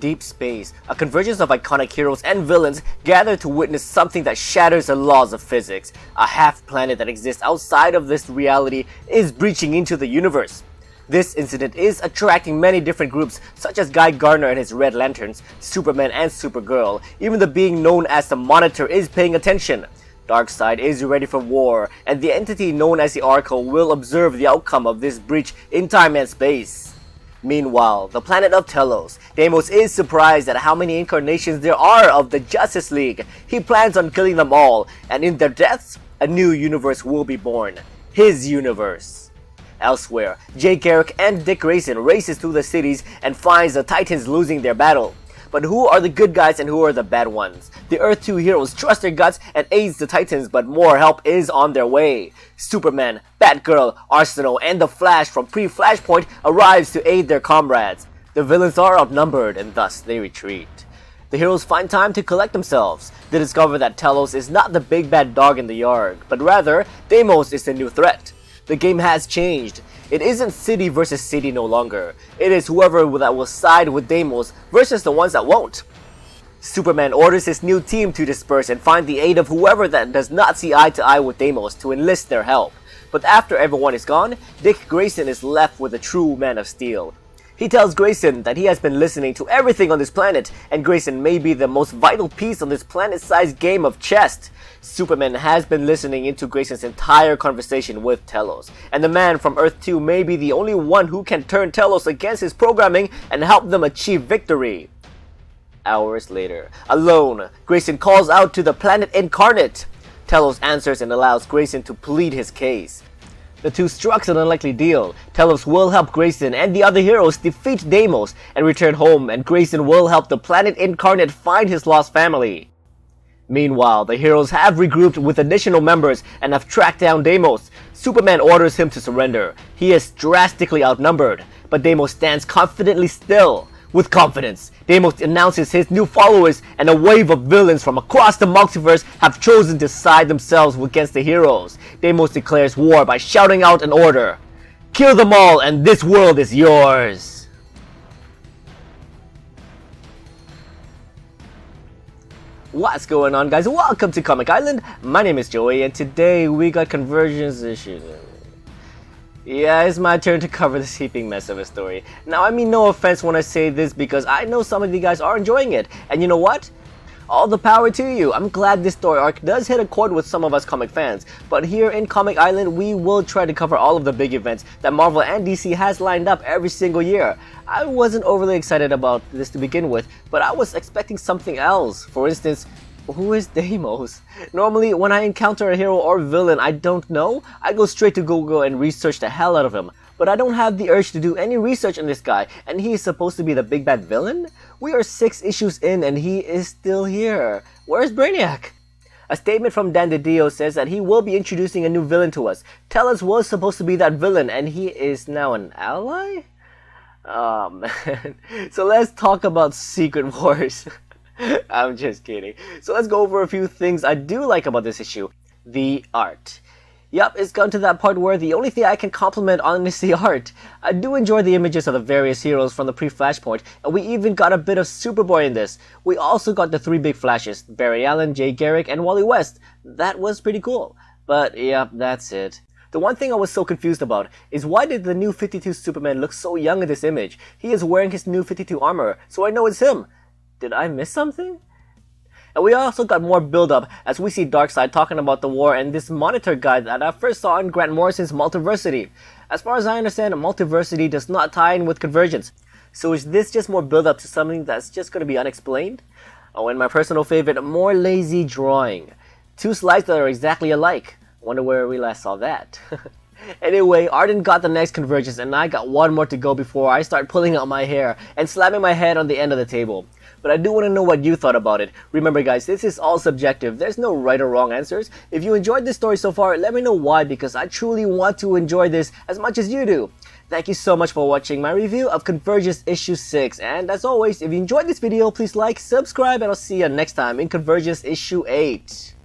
deep space, a convergence of iconic heroes and villains gather to witness something that shatters the laws of physics. A half-planet that exists outside of this reality is breaching into the universe. This incident is attracting many different groups such as Guy Gardner and his Red Lanterns, Superman and Supergirl. Even the being known as the Monitor is paying attention. Darkseid is ready for war, and the entity known as the Oracle will observe the outcome of this breach in time and space. Meanwhile, the planet of Telos, Deimos is surprised at how many incarnations there are of the Justice League. He plans on killing them all, and in their deaths, a new universe will be born. His universe. Elsewhere, Jay Garrick and Dick Grayson races through the cities and finds the Titans losing their battle. But who are the good guys and who are the bad ones? The Earth 2 heroes trust their guts and aids the Titans, but more help is on their way. Superman, Batgirl, Arsenal, and the Flash from pre-Flashpoint arrives to aid their comrades. The villains are outnumbered and thus they retreat. The heroes find time to collect themselves. They discover that Telos is not the big bad dog in the yard, but rather Deimos is the new threat. The game has changed. It isn't city versus city no longer. It is whoever that will side with Deimos versus the ones that won't. Superman orders his new team to disperse and find the aid of whoever that does not see eye to eye with Deimos to enlist their help. But after everyone is gone, Dick Grayson is left with a true Man of Steel. He tells Grayson that he has been listening to everything on this planet, and Grayson may be the most vital piece on this planet-sized game of chess. Superman has been listening into Grayson's entire conversation with Telos, and the man from Earth 2 may be the only one who can turn Telos against his programming and help them achieve victory. Hours later, alone, Grayson calls out to the planet Incarnate. Telos answers and allows Grayson to plead his case. The two strikes an unlikely deal. Telos will help Grayson and the other heroes defeat Deimos and return home, and Grayson will help the planet Incarnate find his lost family. Meanwhile, the heroes have regrouped with additional members and have tracked down Deimos. Superman orders him to surrender. He is drastically outnumbered, but Deimos stands confidently still. With confidence, Deimos announces his new followers, and a wave of villains from across the multiverse have chosen to side themselves against the heroes. Deimos declares war by shouting out an order. Kill them all and this world is yours! What's going on, guys? Welcome to Comic Island. My name is Joey, and today we got Convergence issues. Yeah, it's my turn to cover this heaping mess of a story. Now, I mean no offense when I say this because I know some of you guys are enjoying it. And you know what? All the power to you. I'm glad this story arc does hit a chord with some of us comic fans. But here in Comic Island, we will try to cover all of the big events that Marvel and DC has lined up every single year. I wasn't overly excited about this to begin with, but I was expecting something else. For instance, who is Deimos? Normally, when I encounter a hero or villain I don't know, I go straight to Google and research the hell out of him. But I don't have the urge to do any research on this guy, and he is supposed to be the big bad villain? We are 6 issues in and he is still here. Where's Brainiac? A statement from Dan DiDio says that he will be introducing a new villain to us. Telos was supposed to be that villain, and he is now an ally? Oh man. So let's talk about Secret Wars. I'm just kidding. So let's go over a few things I do like about this issue. The art. Yup, it's gone to that part where the only thing I can compliment on is the art. I do enjoy the images of the various heroes from the pre-Flashpoint, and we even got a bit of Superboy in this. We also got the 3 big Flashes, Barry Allen, Jay Garrick, and Wally West. That was pretty cool. But yep, that's it. The one thing I was so confused about is why did the new 52 Superman look so young in this image? He is wearing his new 52 armor, so I know it's him. Did I miss something? And we also got more build-up as we see Darkseid talking about the war and this Monitor guy that I first saw in Grant Morrison's Multiversity. As far as I understand, Multiversity does not tie in with Convergence. So is this just more build-up to something that's just going to be unexplained? Oh, and my personal favorite, more lazy drawing. 2 slides that are exactly alike. Wonder where we last saw that. Anyway, Arden got the next Convergence and I got one more to go before I start pulling out my hair and slamming my head on the end of the table. But I do want to know what you thought about it. Remember guys, this is all subjective. There's no right or wrong answers. If you enjoyed this story so far, let me know why, because I truly want to enjoy this as much as you do. Thank you so much for watching my review of Convergence issue 6. And as always, if you enjoyed this video, please like, subscribe, and I'll see you next time in Convergence issue 8.